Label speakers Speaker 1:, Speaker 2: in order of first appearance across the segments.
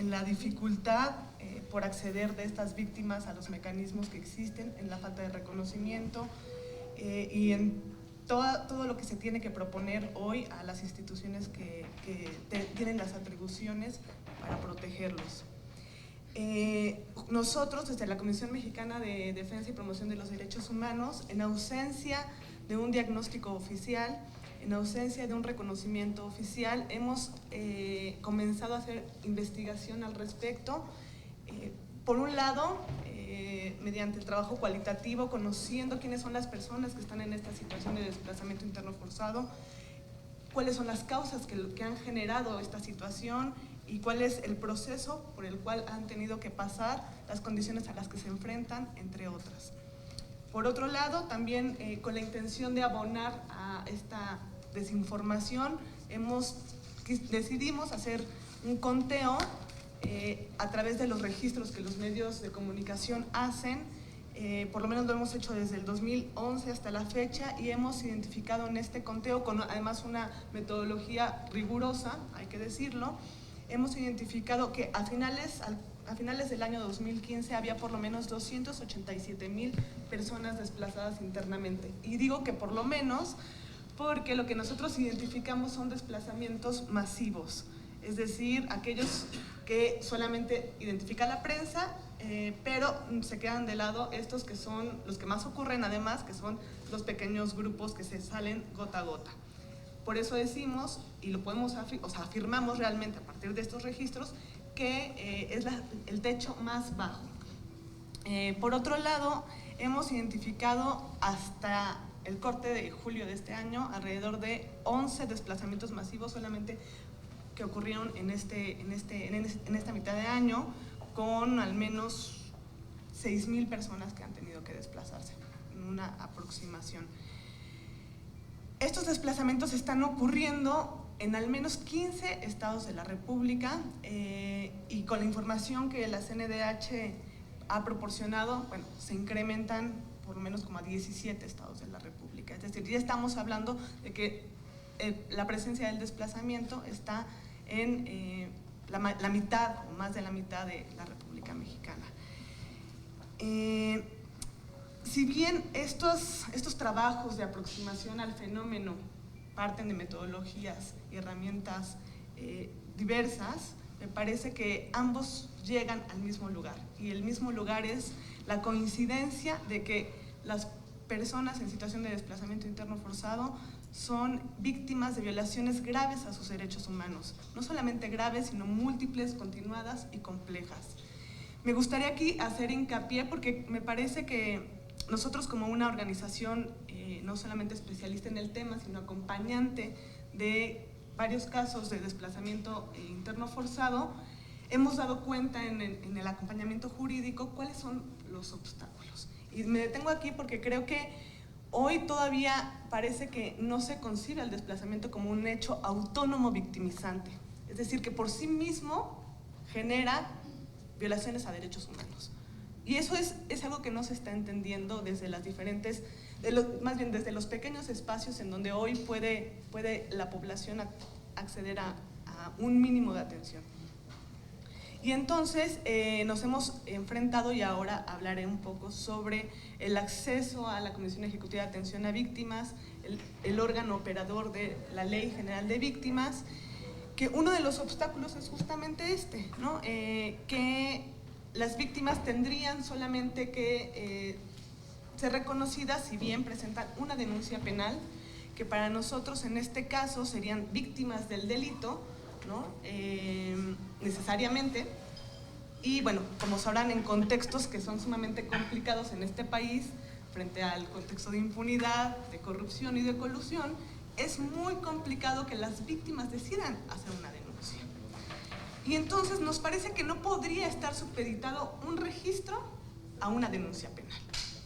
Speaker 1: en la dificultad por acceder de estas víctimas a los mecanismos que existen, en la falta de reconocimiento y en todo lo que se tiene que proponer hoy a las instituciones que tienen las atribuciones para protegerlos. Nosotros, desde la Comisión Mexicana de Defensa y Promoción de los Derechos Humanos, en ausencia de un diagnóstico oficial, en ausencia de un reconocimiento oficial, hemos comenzado a hacer investigación al respecto. Por un lado, mediante el trabajo cualitativo, conociendo quiénes son las personas que están en esta situación de desplazamiento interno forzado, cuáles son las causas que han generado esta situación y cuál es el proceso por el cual han tenido que pasar, las condiciones a las que se enfrentan, entre otras. Por otro lado, también con la intención de abonar a esta desinformación, decidimos hacer un conteo a través de los registros que los medios de comunicación hacen. Por lo menos lo hemos hecho desde el 2011 hasta la fecha y hemos identificado en este conteo, con además una metodología rigurosa, hay que decirlo, hemos identificado que a finales del año 2015 había por lo menos 287,000 personas desplazadas internamente. Y digo que por lo menos porque lo que nosotros identificamos son desplazamientos masivos, es decir, aquellos que solamente identifica la prensa, pero se quedan de lado estos que son los que más ocurren, además, que son los pequeños grupos que se salen gota a gota. Por eso decimos, y lo podemos afirmamos realmente a partir de estos registros, que es el techo más bajo. Por otro lado, hemos identificado hasta el corte de julio de este año alrededor de 11 desplazamientos masivos solamente que ocurrieron en esta mitad de año, con al menos 6,000 personas que han tenido que desplazarse, en una aproximación. Estos desplazamientos están ocurriendo en al menos 15 estados de la República y con la información que la CNDH ha proporcionado, bueno, se incrementan por lo menos como a 17 estados de la República. Es decir, ya estamos hablando de que la presencia del desplazamiento está en la mitad o más de la mitad de la República Mexicana. Si bien estos trabajos de aproximación al fenómeno parten de metodologías y herramientas diversas, me parece que ambos llegan al mismo lugar, y el mismo lugar es la coincidencia de que las personas en situación de desplazamiento interno forzado son víctimas de violaciones graves a sus derechos humanos, no solamente graves, sino múltiples, continuadas y complejas. Me gustaría aquí hacer hincapié porque me parece que nosotros, como una organización no solamente especialista en el tema, sino acompañante de varios casos de desplazamiento interno forzado, hemos dado cuenta en el acompañamiento jurídico cuáles son los obstáculos. Y me detengo aquí porque creo que hoy todavía parece que no se concibe el desplazamiento como un hecho autónomo victimizante, es decir, que por sí mismo genera violaciones a derechos humanos. Y eso es algo que no se está entendiendo desde las diferentes, más bien desde los pequeños espacios en donde hoy puede la población acceder a un mínimo de atención. Y entonces nos hemos enfrentado, y ahora hablaré un poco sobre el acceso a la Comisión Ejecutiva de Atención a Víctimas, el órgano operador de la Ley General de Víctimas, que uno de los obstáculos es justamente este, ¿no? Que las víctimas tendrían solamente que ser reconocidas si bien presentan una denuncia penal, que para nosotros en este caso serían víctimas del delito, ¿no? Necesariamente. Y bueno, como sabrán, en contextos que son sumamente complicados en este país, frente al contexto de impunidad, de corrupción y de colusión, es muy complicado que las víctimas decidan hacer una denuncia. Y entonces nos parece que no podría estar supeditado un registro a una denuncia penal.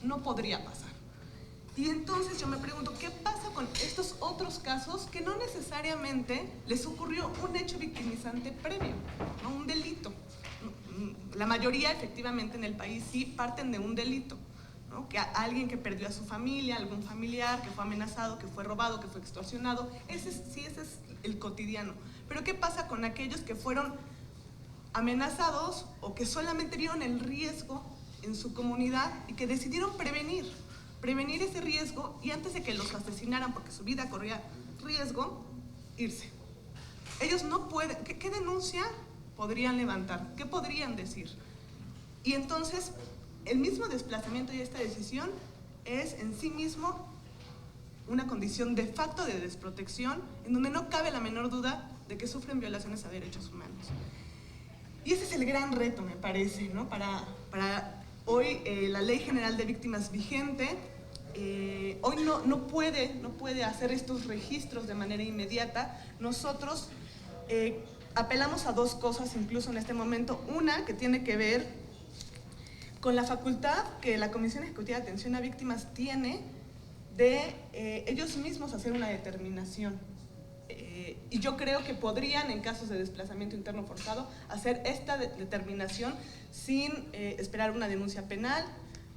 Speaker 1: No podría pasar. Y entonces yo me pregunto, ¿qué pasa con estos otros casos que no necesariamente les ocurrió un hecho victimizante previo, ¿no? Un delito? La mayoría efectivamente en el país sí parten de un delito, ¿no? Que alguien que perdió a su familia, algún familiar, que fue amenazado, que fue robado, que fue extorsionado, ese es el cotidiano. Pero ¿qué pasa con aquellos que fueron amenazados o que solamente vieron el riesgo en su comunidad y que decidieron prevenir ese riesgo y antes de que los asesinaran porque su vida corría riesgo, irse. Ellos no pueden, ¿qué denuncia podrían levantar? ¿Qué podrían decir? Y entonces, el mismo desplazamiento y esta decisión es en sí mismo una condición de facto de desprotección en donde no cabe la menor duda de que sufren violaciones a derechos humanos. Y ese es el gran reto, me parece, ¿no? Para hoy la Ley General de Víctimas vigente, hoy no puede hacer estos registros de manera inmediata. Nosotros apelamos a dos cosas incluso en este momento. Una que tiene que ver con la facultad que la Comisión Ejecutiva de Atención a Víctimas tiene de ellos mismos hacer una determinación. Y yo creo que podrían, en casos de desplazamiento interno forzado, hacer esta determinación sin esperar una denuncia penal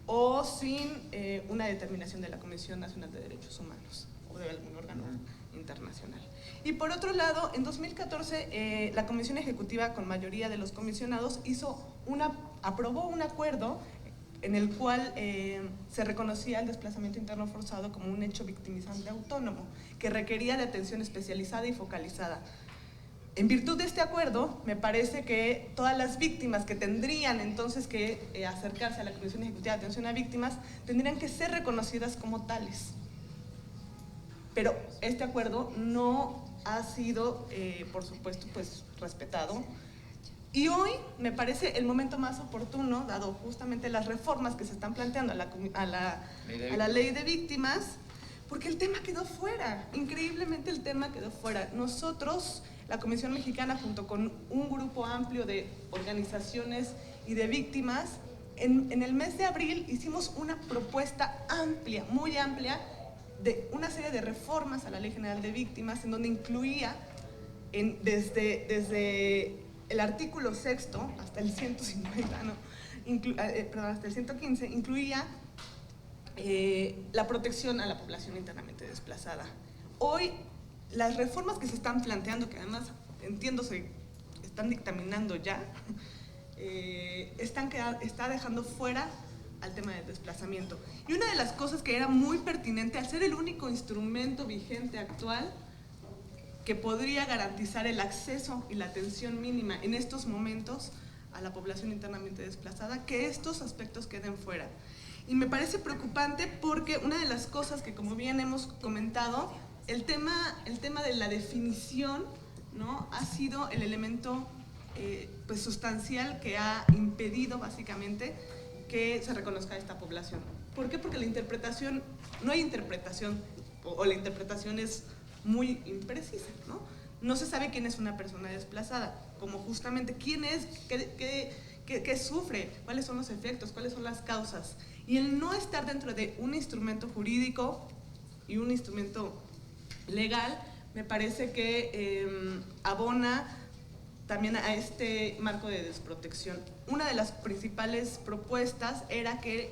Speaker 1: o sin una determinación de la Comisión Nacional de Derechos Humanos o de algún órgano internacional. Y por otro lado, en 2014 la Comisión Ejecutiva, con mayoría de los comisionados, aprobó un acuerdo en el cual se reconocía el desplazamiento interno forzado como un hecho victimizante autónomo, que requería de atención especializada y focalizada. En virtud de este acuerdo, me parece que todas las víctimas que tendrían entonces que acercarse a la Comisión Ejecutiva de Atención a Víctimas tendrían que ser reconocidas como tales. Pero este acuerdo no ha sido, por supuesto, pues, respetado. Y hoy me parece el momento más oportuno, dado justamente las reformas que se están planteando a la ley de víctimas, porque el tema quedó fuera, increíblemente el tema quedó fuera. Nosotros, la Comisión Mexicana, junto con un grupo amplio de organizaciones y de víctimas, en el mes de abril hicimos una propuesta amplia, muy amplia, de una serie de reformas a la Ley General de Víctimas, en donde incluía, desde el artículo 6º hasta el 150, hasta el 115, incluía la protección a la población internamente desplazada. Hoy, las reformas que se están planteando, que además, entiendo, se están dictaminando ya, está dejando fuera al tema del desplazamiento. Y una de las cosas que era muy pertinente, al ser el único instrumento vigente actual que podría garantizar el acceso y la atención mínima en estos momentos a la población internamente desplazada, que estos aspectos queden fuera. Y me parece preocupante porque una de las cosas que, como bien hemos comentado, el tema de la definición, ¿no?, ha sido el elemento pues sustancial que ha impedido básicamente que se reconozca a esta población. ¿Por qué? Porque la interpretación, no hay interpretación, o la interpretación es muy imprecisa, ¿no? No se sabe quién es una persona desplazada, como justamente quién es, qué sufre, cuáles son los efectos, cuáles son las causas. Y el no estar dentro de un instrumento jurídico y un instrumento legal, me parece que abona también a este marco de desprotección. Una de las principales propuestas era que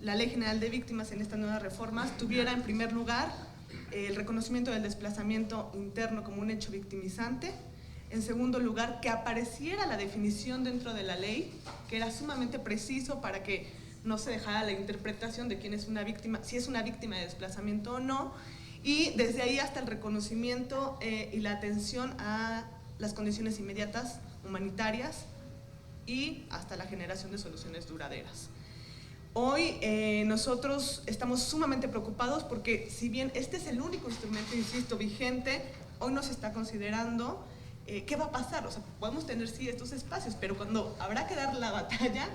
Speaker 1: la Ley General de Víctimas en estas nuevas reformas tuviera en primer lugar el reconocimiento del desplazamiento interno como un hecho victimizante. En segundo lugar, que apareciera la definición dentro de la ley, que era sumamente preciso para que no se dejara la interpretación de quién es una víctima, si es una víctima de desplazamiento o no, y desde ahí hasta el reconocimiento y la atención a las condiciones inmediatas humanitarias y hasta la generación de soluciones duraderas. Hoy nosotros estamos sumamente preocupados porque, si bien este es el único instrumento, insisto, vigente, hoy no se está considerando qué va a pasar. O sea, podemos tener sí estos espacios, pero cuando habrá que dar la batalla,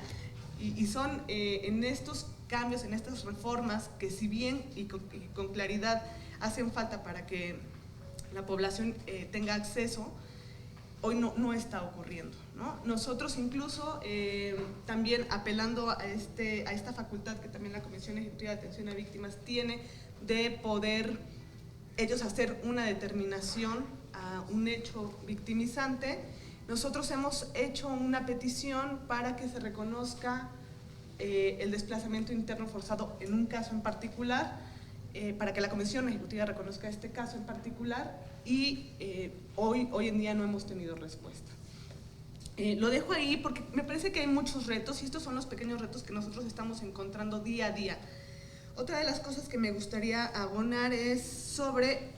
Speaker 1: y son en estos cambios, en estas reformas, que si bien y con claridad hacen falta para que la población tenga acceso, hoy no está ocurriendo, ¿no? Nosotros incluso también apelando a esta facultad que también la Comisión Ejecutiva de Atención a Víctimas tiene de poder ellos hacer una determinación a un hecho victimizante, nosotros hemos hecho una petición para que se reconozca el desplazamiento interno forzado en un caso en particular, para que la Comisión Ejecutiva reconozca este caso en particular, y hoy en día no hemos tenido respuesta. Lo dejo ahí porque me parece que hay muchos retos y estos son los pequeños retos que nosotros estamos encontrando día a día. Otra de las cosas que me gustaría abonar es sobre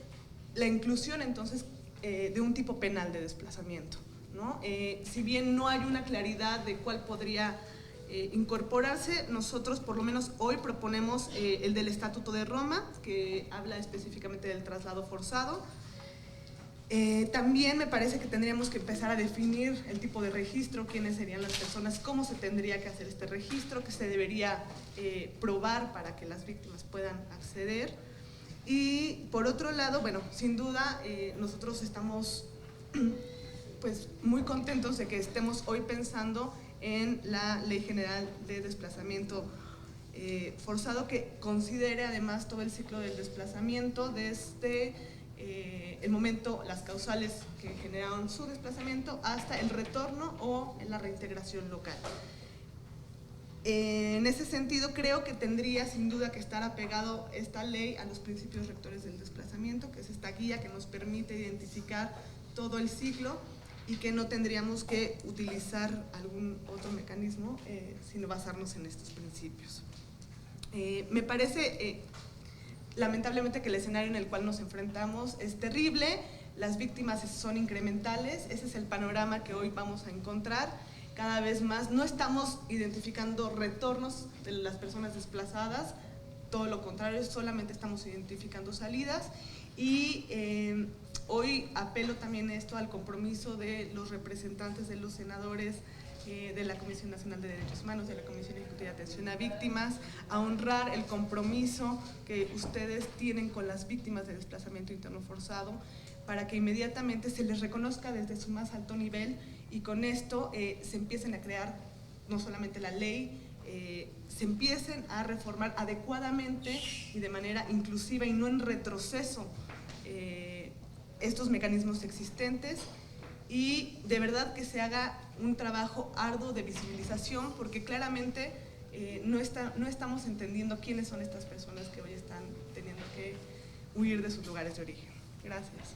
Speaker 1: la inclusión entonces de un tipo penal de desplazamiento, ¿no? Si bien no hay una claridad de cuál podría incorporarse, nosotros por lo menos hoy proponemos el del Estatuto de Roma, que habla específicamente del traslado forzado. También me parece que tendríamos que empezar a definir el tipo de registro, quiénes serían las personas, cómo se tendría que hacer este registro, qué se debería probar para que las víctimas puedan acceder. Y por otro lado, bueno, sin duda nosotros estamos pues muy contentos de que estemos hoy pensando en la Ley General de Desplazamiento Forzado, que considere además todo el ciclo del desplazamiento desde el momento, las causales que generaron su desplazamiento hasta el retorno o en la reintegración local. En ese sentido, creo que tendría sin duda que estar apegado esta ley a los principios rectores del desplazamiento, que es esta guía que nos permite identificar todo el ciclo y que no tendríamos que utilizar algún otro mecanismo, sino basarnos en estos principios. Me parece lamentablemente que el escenario en el cual nos enfrentamos es terrible, las víctimas son incrementales, ese es el panorama que hoy vamos a encontrar. Cada vez más no estamos identificando retornos de las personas desplazadas, todo lo contrario, solamente estamos identificando salidas y hoy apelo también esto al compromiso de los representantes de los senadores de la Comisión Nacional de Derechos Humanos, de la Comisión Ejecutiva de Atención a Víctimas, a honrar el compromiso que ustedes tienen con las víctimas de desplazamiento interno forzado, para que inmediatamente se les reconozca desde su más alto nivel y con esto se empiecen a crear no solamente la ley, se empiecen a reformar adecuadamente y de manera inclusiva y no en retroceso estos mecanismos existentes y de verdad que se haga un trabajo arduo de visibilización porque claramente no estamos entendiendo quiénes son estas personas que hoy están teniendo que huir de sus lugares de origen. Gracias.